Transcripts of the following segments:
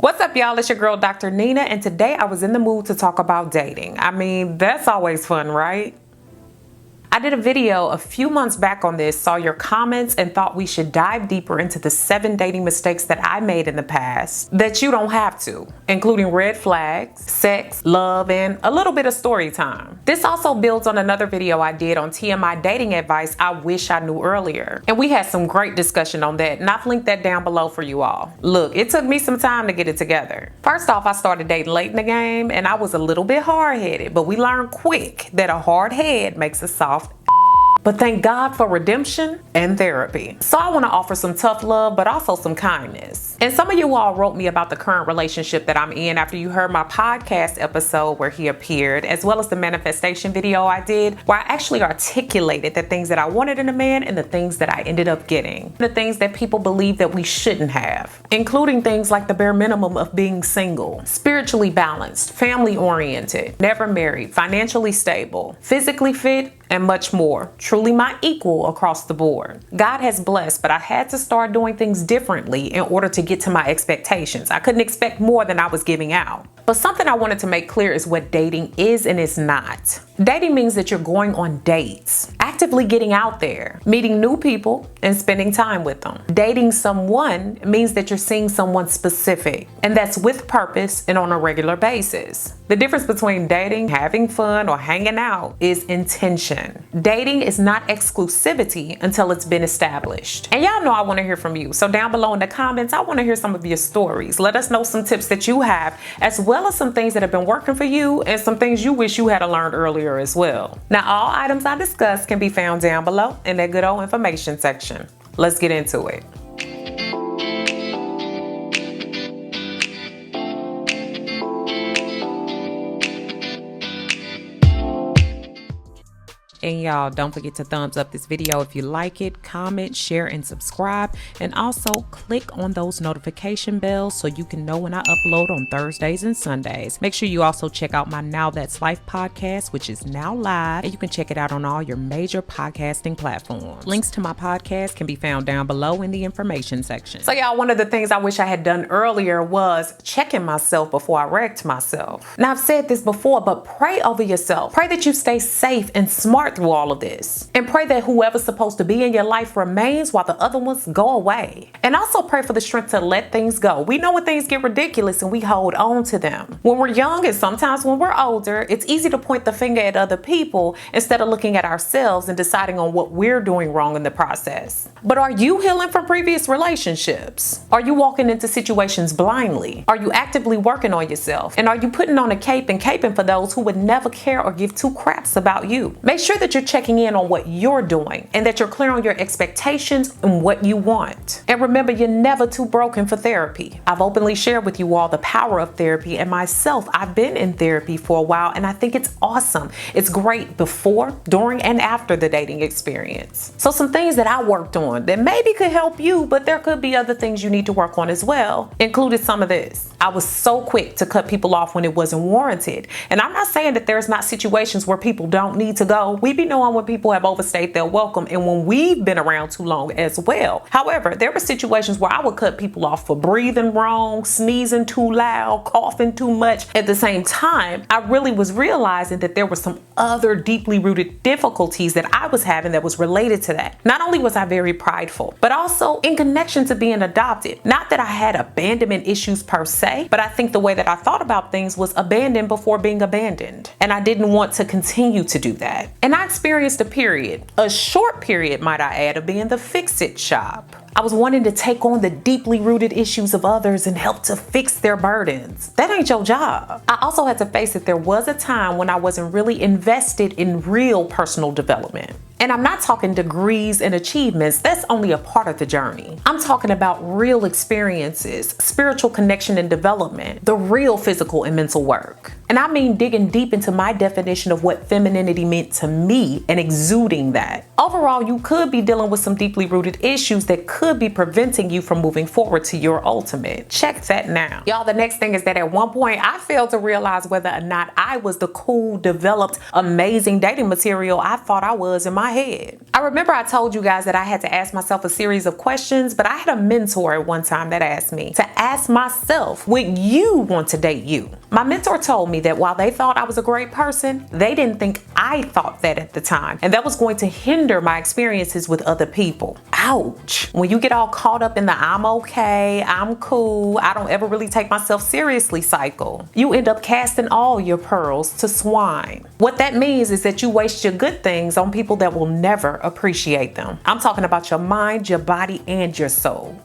What's up, y'all? It's your girl, Dr. Nina, and today I was in the mood to talk about dating. I mean, that's always fun, right? I did a video a few months back on this, saw your comments, and thought we should dive deeper into the 7 dating mistakes that I made in the past that you don't have to, including red flags, sex, love, and a little bit of story time. This also builds on another video I did on TMI dating advice I wish I knew earlier. And we had some great discussion on that, and I've linked that down below for you all. Look, it took me some time to get it together. First off, I started dating late in the game, and I was a little bit hard-headed, but we learned quick that a hard head makes a soft. But thank God for redemption and therapy. So I want to offer some tough love, but also some kindness. And some of you all wrote me about the current relationship that I'm in after you heard my podcast episode where he appeared, as well as the manifestation video I did, where I actually articulated the things that I wanted in a man and the things that I ended up getting. The things that people believe that we shouldn't have, including things like the bare minimum of being single, spiritually balanced, family oriented, never married, financially stable, physically fit, and much more. Truly my equal across the board. God has blessed, but I had to start doing things differently in order to get to my expectations. I couldn't expect more than I was giving out. But something I wanted to make clear is what dating is and is not. Dating means that you're going on dates, actively getting out there, meeting new people, and spending time with them. Dating someone means that you're seeing someone specific, and that's with purpose and on a regular basis. The difference between dating, having fun, or hanging out is intention. Dating is not exclusivity until it's been established. And y'all know I want to hear from you. So down below in the comments, I want to hear some of your stories. Let us know some tips that you have, as well as some things that have been working for you and some things you wish you had learned earlier as well. Now, all items I discussed can be found down below in that good old information section. Let's get into it. And y'all, don't forget to thumbs up this video if you like it, comment, share, and subscribe. And also click on those notification bells so you can know when I upload on Thursdays and Sundays. Make sure you also check out my Now That's Life podcast, which is now live, and you can check it out on all your major podcasting platforms. Links to my podcast can be found down below in the information section. So y'all, one of the things I wish I had done earlier was checking myself before I wrecked myself. Now, I've said this before, but pray over yourself. Pray that you stay safe and smart through all of this, and pray that whoever's supposed to be in your life remains while the other ones go away. And also pray for the strength to let things go. We know when things get ridiculous and we hold on to them. When we're young and sometimes when we're older, it's easy to point the finger at other people instead of looking at ourselves and deciding on what we're doing wrong in the process. But are you healing from previous relationships? Are you walking into situations blindly? Are you actively working on yourself? And are you putting on a cape and caping for those who would never care or give 2 craps about you? Make sure that you're checking in on what you're doing and that you're clear on your expectations and what you want. And remember, you're never too broken for therapy. I've openly shared with you all the power of therapy, and myself, I've been in therapy for a while, and I think it's awesome. It's great before, during, and after the dating experience. So some things that I worked on that maybe could help you, but there could be other things you need to work on as well, included some of this. I was so quick to cut people off when it wasn't warranted. And I'm not saying that there's not situations where people don't need to go. We be knowing when people have overstayed their welcome and when we've been around too long as well. However, there were situations where I would cut people off for breathing wrong, sneezing too loud, coughing too much. At the same time, I really was realizing that there were some other deeply rooted difficulties that I was having that was related to that. Not only was I very prideful, but also in connection to being adopted. Not that I had abandonment issues per se, but I think the way that I thought about things was abandoned before being abandoned. And I didn't want to continue to do that. And I experienced a short period, might I add, of being the fix-it shop. I was wanting to take on the deeply rooted issues of others and help to fix their burdens. That ain't your job. I also had to face that there was a time when I wasn't really invested in real personal development. And I'm not talking degrees and achievements. That's only a part of the journey. I'm talking about real experiences, spiritual connection and development, the real physical and mental work. And I mean digging deep into my definition of what femininity meant to me and exuding that. overall, you could be dealing with some deeply rooted issues that could be preventing you from moving forward to your ultimate. Check that now. Y'all, the next thing is that at one point I failed to realize whether or not I was the cool, developed, amazing dating material I thought I was in my head. I remember I told you guys that I had to ask myself a series of questions, but I had a mentor at one time that asked me to ask myself, would you want to date you? My mentor told me that while they thought I was a great person, they didn't think I thought that at the time, and that was going to hinder my experiences with other people. Ouch. When you get all caught up in the I'm okay, I'm cool, I don't ever really take myself seriously cycle, you end up casting all your pearls to swine. What that means is that you waste your good things on people that will never appreciate them. I'm talking about your mind, your body, and your soul.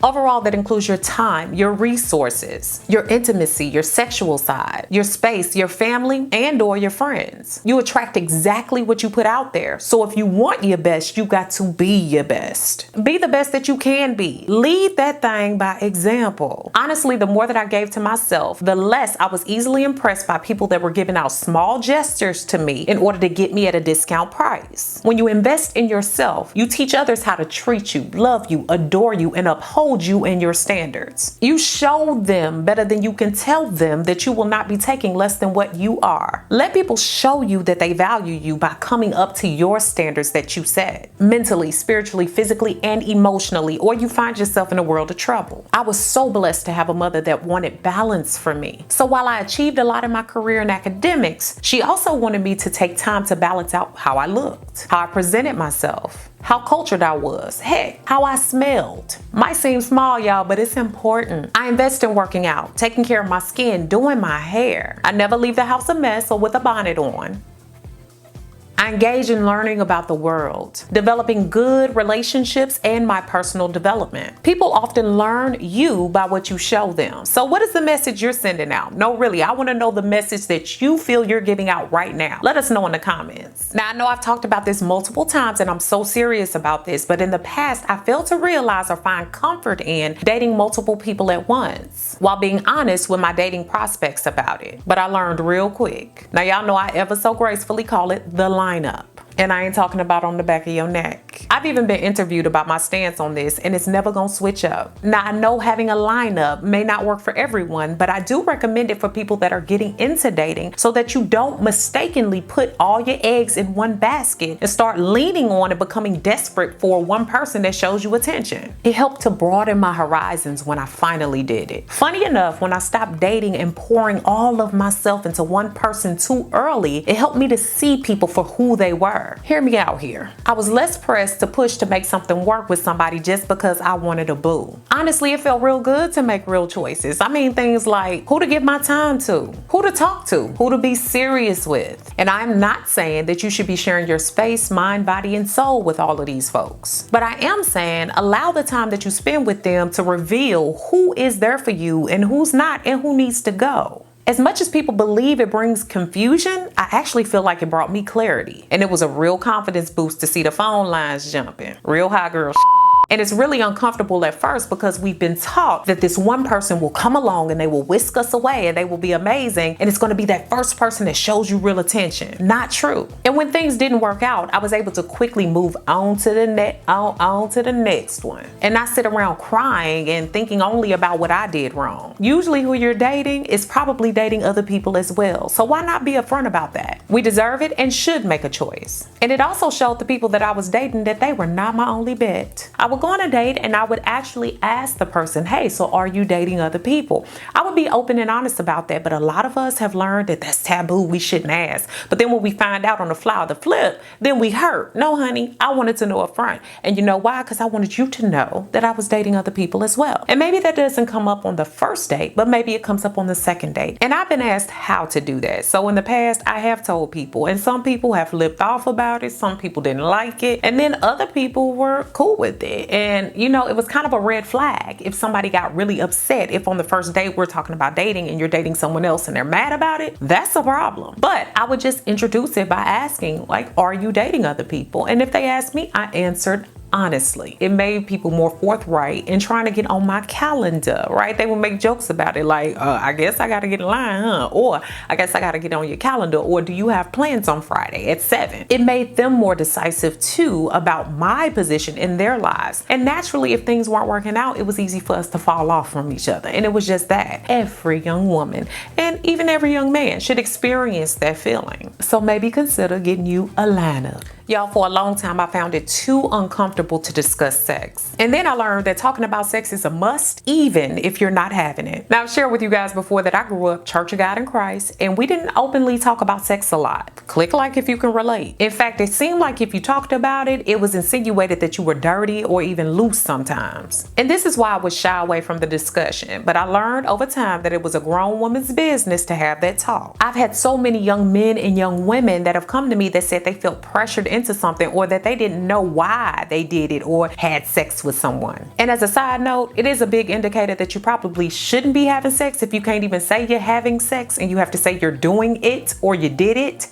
Overall, that includes your time, your resources, your intimacy, your sexual side, your space, your family, and or your friends. You attract exactly what you put out there. So if you want your best, you got to be your best. Be the best that you can be. Lead that thing by example. Honestly, the more that I gave to myself, the less I was easily impressed by people that were giving out small gestures to me in order to get me at a discount price. When you invest in yourself, you teach others how to treat you, love you, adore you, and uphold you and your standards. You show them better than you can tell them that you will not be taking less than what you are. Let people show you that they value you by coming up to your standards that you set, mentally, spiritually, physically, and emotionally, or you find yourself in a world of trouble. I was so blessed to have a mother that wanted balance for me. So while I achieved a lot in my career in academics, she also wanted me to take time to balance out how I looked, how I presented myself, how cultured I was, heck, how I smelled. Might seem small, y'all, but it's important. I invest in working out, taking care of my skin, doing my hair. I never leave the house a mess or with a bonnet on. I engage in learning about the world, developing good relationships, and my personal development. People often learn you by what you show them. So what is the message you're sending out? No, really, I want to know the message that you feel you're giving out right now. Let us know in the comments. Now, I know I've talked about this multiple times and I'm so serious about this, but in the past, I failed to realize or find comfort in dating multiple people at once while being honest with my dating prospects about it. But I learned real quick. Now, y'all know I ever so gracefully call it the lineup. And I ain't talking about on the back of your neck. I've even been interviewed about my stance on this, and it's never gonna switch up. Now, I know having a lineup may not work for everyone, but I do recommend it for people that are getting into dating so that you don't mistakenly put all your eggs in one basket and start leaning on and becoming desperate for one person that shows you attention. It helped to broaden my horizons when I finally did it. Funny enough, when I stopped dating and pouring all of myself into one person too early, it helped me to see people for who they were. Hear me out here. I was less pressed to push to make something work with somebody just because I wanted a boo. Honestly, it felt real good to make real choices. I mean, things like who to give my time to, who to talk to, who to be serious with. And I'm not saying that you should be sharing your space, mind, body, and soul with all of these folks. But I am saying allow the time that you spend with them to reveal who is there for you and who's not and who needs to go. As much as people believe it brings confusion, I actually feel like it brought me clarity. And it was a real confidence boost to see the phone lines jumping. Real high girl shit. And it's really uncomfortable at first because we've been taught that this one person will come along and they will whisk us away and they will be amazing. And it's going to be that first person that shows you real attention. Not true. And when things didn't work out, I was able to quickly move on to the next one and not sit around crying and thinking only about what I did wrong. Usually who you're dating is probably dating other people as well. So why not be upfront about that? We deserve it and should make a choice. And it also showed the people that I was dating that they were not my only bet. I would go on a date and I would actually ask the person, hey, so are you dating other people? I would be open and honest about that, but a lot of us have learned that that's taboo, we shouldn't ask. But then when we find out on the fly of the flip, then we hurt. No, honey, I wanted to know up front. And you know why? Because I wanted you to know that I was dating other people as well. And maybe that doesn't come up on the first date, but maybe it comes up on the second date. And I've been asked how to do that. So in the past, I have told people, and some people have flipped off about it. Some people didn't like it. And then other people were cool with it. And you know, it was kind of a red flag if somebody got really upset if on the first date we're talking about dating and you're dating someone else and they're mad about it. That's a problem. But I would just introduce it by asking, like, are you dating other people? And if they asked me, I answered Honestly, it made people more forthright in trying to get on my calendar, right? They would make jokes about it like, I guess I gotta get in line, huh? Or I guess I gotta get on your calendar. Or do you have plans on Friday at 7? It made them more decisive too about my position in their lives. And naturally, if things weren't working out, it was easy for us to fall off from each other. And it was just that. Every young woman and even every young man should experience that feeling. So maybe consider getting you a lineup. Y'all, for a long time, I found it too uncomfortable to discuss sex. And then I learned that talking about sex is a must, even if you're not having it. Now, I've shared with you guys before that I grew up Church of God in Christ, and we didn't openly talk about sex a lot. Click like if you can relate. In fact, it seemed like if you talked about it, it was insinuated that you were dirty or even loose sometimes. And this is why I would shy away from the discussion. But I learned over time that it was a grown woman's business to have that talk. I've had so many young men and young women that have come to me that said they felt pressured into something, or that they didn't know why they did it or had sex with someone. And as a side note, it is a big indicator that you probably shouldn't be having sex if you can't even say you're having sex and you have to say you're doing it or you did it.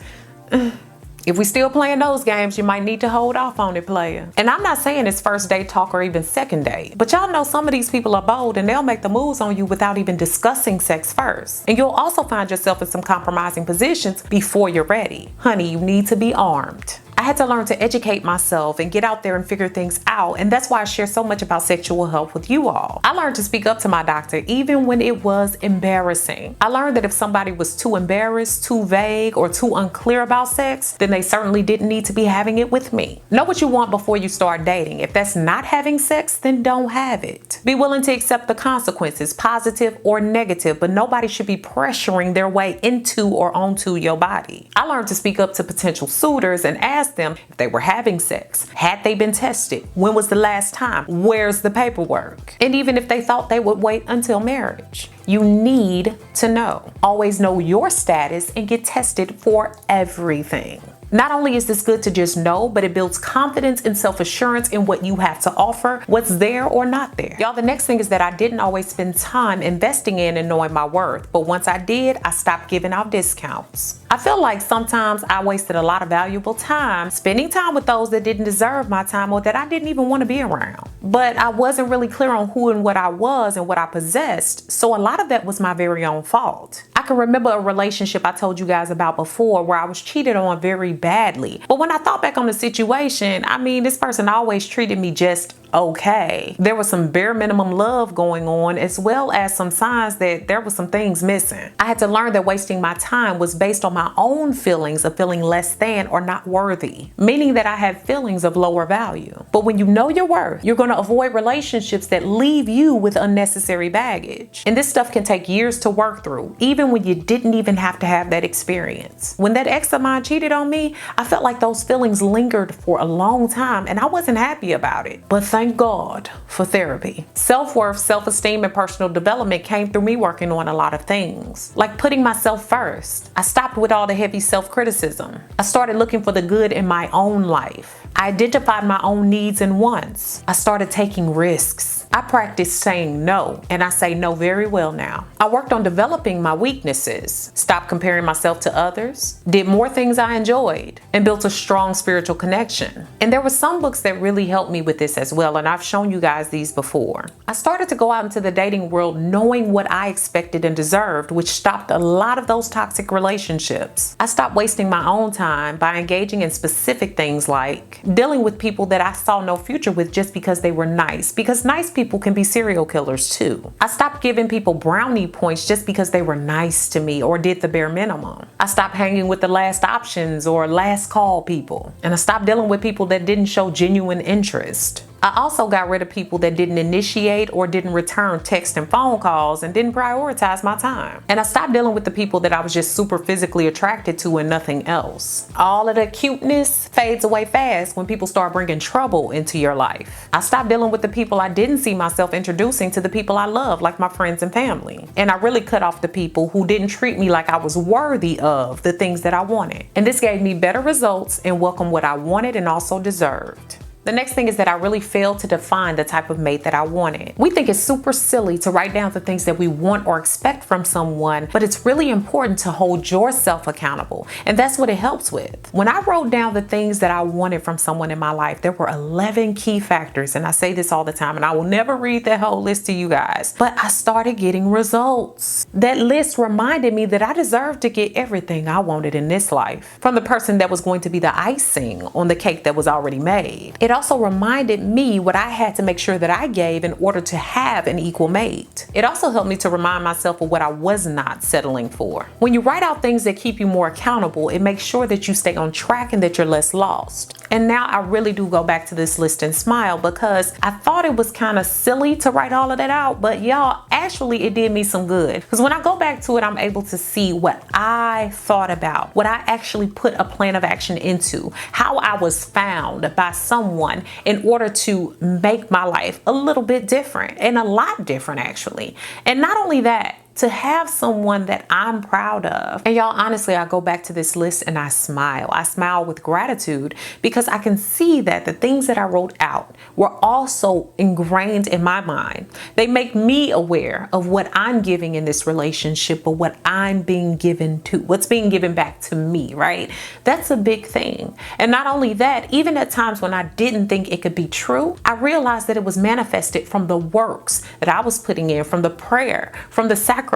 If we still playing those games, you might need to hold off on it, player. And I'm not saying it's first date talk or even second date, but y'all know some of these people are bold and they'll make the moves on you without even discussing sex first. And you'll also find yourself in some compromising positions before you're ready. Honey, you need to be armed. I had to learn to educate myself and get out there and figure things out, and that's why I share so much about sexual health with you all. I learned to speak up to my doctor even when it was embarrassing. I learned that if somebody was too embarrassed, too vague, or too unclear about sex, then they certainly didn't need to be having it with me. Know what you want before you start dating. If that's not having sex, then don't have it. Be willing to accept the consequences, positive or negative, but nobody should be pressuring their way into or onto your body. I learned to speak up to potential suitors and ask them if they were having sex. Had they been tested? When was the last time? Where's the paperwork? And even if they thought they would wait until marriage. You need to know. Always know your status and get tested for everything. Not only is this good to just know, but it builds confidence and self-assurance in what you have to offer, what's there or not there. Y'all, the next thing is that I didn't always spend time investing in and knowing my worth, but once I did, I stopped giving out discounts. I feel like sometimes I wasted a lot of valuable time spending time with those that didn't deserve my time or that I didn't even want to be around. But I wasn't really clear on who and what I was and what I possessed, so a lot of that was my very own fault. I can remember a relationship I told you guys about before where I was cheated on very badly. But when I thought back on the situation, I mean, this person always treated me just okay. There was some bare minimum love going on, as well as some signs that there was some things missing. I had to learn that wasting my time was based on my own feelings of feeling less than or not worthy, meaning that I had feelings of lower value. But when you know your worth, you're going to avoid relationships that leave you with unnecessary baggage. And this stuff can take years to work through, even when you didn't even have to have that experience. When that ex of mine cheated on me, I felt like those feelings lingered for a long time and I wasn't happy about it. But thank God for therapy. Self-worth, self-esteem, and personal development came through me working on a lot of things, like putting myself first. I stopped with all the heavy self-criticism. I started looking for the good in my own life. I identified my own needs and wants. I started taking risks. I practiced saying no, and I say no very well now. I worked on developing my weaknesses, stopped comparing myself to others, did more things I enjoyed, and built a strong spiritual connection. And there were some books that really helped me with this as well, and I've shown you guys these before. I started to go out into the dating world knowing what I expected and deserved, which stopped a lot of those toxic relationships. I stopped wasting my own time by engaging in specific things like dealing with people that I saw no future with just because they were nice, because nice people can be serial killers too. I stopped giving people brownie points just because they were nice to me or did the bare minimum. I stopped hanging with the last options or last call people. And I stopped dealing with people that didn't show genuine interest. I also got rid of people that didn't initiate or didn't return text and phone calls and didn't prioritize my time. And I stopped dealing with the people that I was just super physically attracted to and nothing else. All of the cuteness fades away fast when people start bringing trouble into your life. I stopped dealing with the people I didn't see myself introducing to the people I love, like my friends and family. And I really cut off the people who didn't treat me like I was worthy of the things that I wanted. And this gave me better results and welcomed what I wanted and also deserved. The next thing is that I really failed to define the type of mate that I wanted. We think it's super silly to write down the things that we want or expect from someone, but it's really important to hold yourself accountable. And that's what it helps with. When I wrote down the things that I wanted from someone in my life, there were 11 key factors. And I say this all the time, and I will never read that whole list to you guys, but I started getting results. That list reminded me that I deserved to get everything I wanted in this life from the person that was going to be the icing on the cake that was already made. It also reminded me what I had to make sure that I gave in order to have an equal mate. It also helped me to remind myself of what I was not settling for. When you write out things that keep you more accountable, it makes sure that you stay on track and that you're less lost. And now I really do go back to this list and smile, because I thought it was kind of silly to write all of that out, but y'all, actually it did me some good. Because when I go back to it, I'm able to see what I thought about, what I actually put a plan of action into, how I was found by someone in order to make my life a little bit different, and a lot different actually. And not only that, to have someone that I'm proud of. And y'all, honestly, I go back to this list and I smile. I smile with gratitude because I can see that the things that I wrote out were also ingrained in my mind. They make me aware of what I'm giving in this relationship, but what I'm being given to, what's being given back to me, right? That's a big thing. And not only that, even at times when I didn't think it could be true, I realized that it was manifested from the works that I was putting in, from the prayer, from the sacrifice,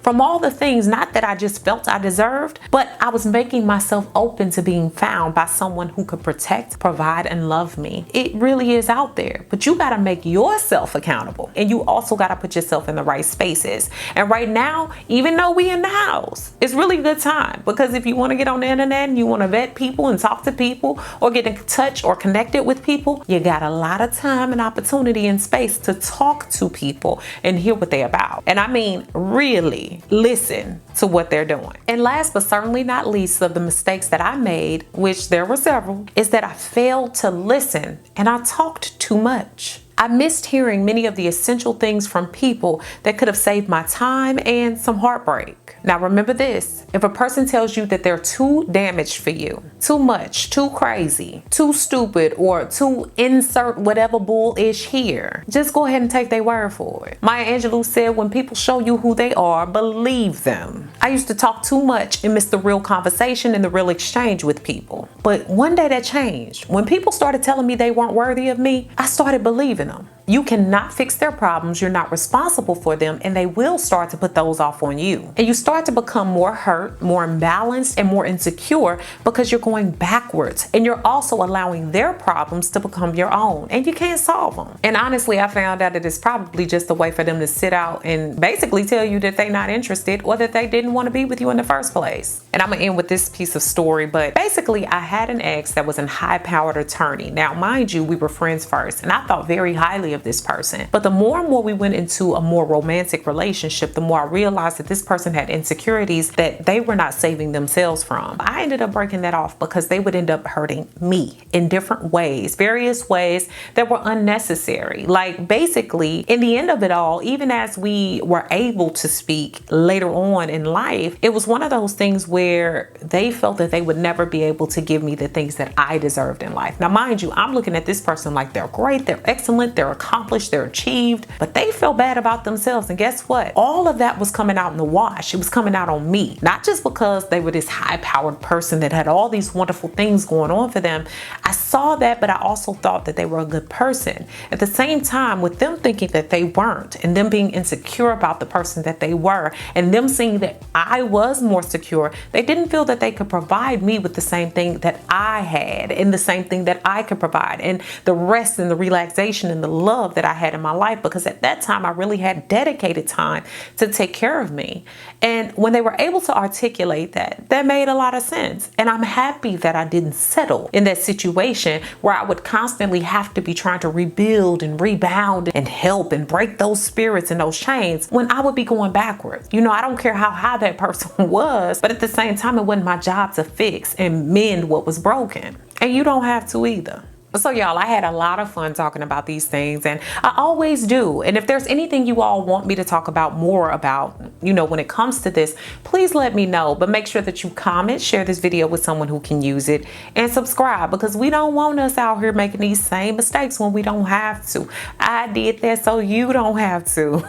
from all the things, not that I just felt I deserved, but I was making myself open to being found by someone who could protect, provide, and love me. It really is out there, but you got to make yourself accountable, and you also got to put yourself in the right spaces. And right now, even though we in the house, it's really a good time, because if you want to get on the internet and you want to vet people and talk to people or get in touch or connected with people, you got a lot of time and opportunity and space to talk to people and hear what they're about. And I mean, really listen to what they're doing. And last but certainly not least of the mistakes that I made, which there were several, is that I failed to listen and I talked too much. I missed hearing many of the essential things from people that could have saved my time and some heartbreak. Now remember this, if a person tells you that they're too damaged for you, too much, too crazy, too stupid, or too insert whatever bullish here, just go ahead and take their word for it. Maya Angelou said, when people show you who they are, believe them. I used to talk too much and miss the real conversation and the real exchange with people. But one day that changed. When people started telling me they weren't worthy of me, I started believing them. You cannot fix their problems, you're not responsible for them, and they will start to put those off on you. And you start to become more hurt, more imbalanced, and more insecure because you're going backwards, and you're also allowing their problems to become your own, and you can't solve them. And honestly, I found out that it's probably just a way for them to sit out and basically tell you that they're not interested or that they didn't want to be with you in the first place. And I'm gonna end with this piece of story, but basically I had an ex that was a high-powered attorney. Now, mind you, we were friends first, and I thought very highly of this person. But the more and more we went into a more romantic relationship, the more I realized that this person had insecurities that they were not saving themselves from. I ended up breaking that off because they would end up hurting me in different ways, various ways that were unnecessary. Like basically, in the end of it all, even as we were able to speak later on in life, it was one of those things where they felt that they would never be able to give me the things that I deserved in life. Now, mind you, I'm looking at this person like they're great, they're excellent, they're accomplished, they're achieved, but they feel bad about themselves. And guess what? All of that was coming out in the wash. It was coming out on me, not just because they were this high-powered person that had all these wonderful things going on for them. I saw that, but I also thought that they were a good person. At the same time, with them thinking that they weren't, and them being insecure about the person that they were, and them seeing that I was more secure, they didn't feel that they could provide me with the same thing that I had, and the same thing that I could provide, and the rest and the relaxation and the love that I had in my life, because at that time I really had dedicated time to take care of me. And when they were able to articulate that, that made a lot of sense. And I'm happy that I didn't settle in that situation where I would constantly have to be trying to rebuild and rebound and help and break those spirits and those chains when I would be going backwards. You know, I don't care how high that person was, but at the same time, it wasn't my job to fix and mend what was broken. And you don't have to either. So y'all, I had a lot of fun talking about these things, and I always do. And if there's anything you all want me to talk about more about, you know, when it comes to this, please let me know. But make sure that you comment, share this video with someone who can use it, and subscribe, because we don't want us out here making these same mistakes when we don't have to. I did that so you don't have to.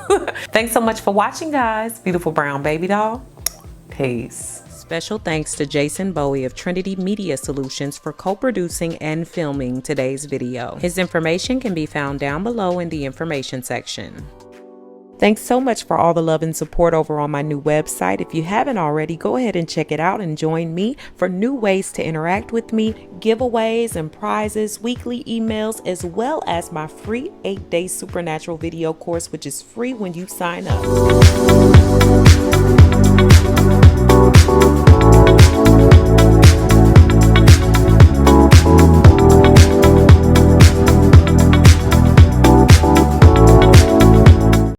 Thanks so much for watching, guys. Beautiful Brown Baby Doll. Peace. Special thanks to Jason Bowie of Trinity Media Solutions for co-producing and filming today's video. His information can be found down below in the information section. Thanks so much for all the love and support over on my new website. If you haven't already, go ahead and check it out and join me for new ways to interact with me, giveaways and prizes, weekly emails, as well as my free 8-day supernatural video course, which is free when you sign up.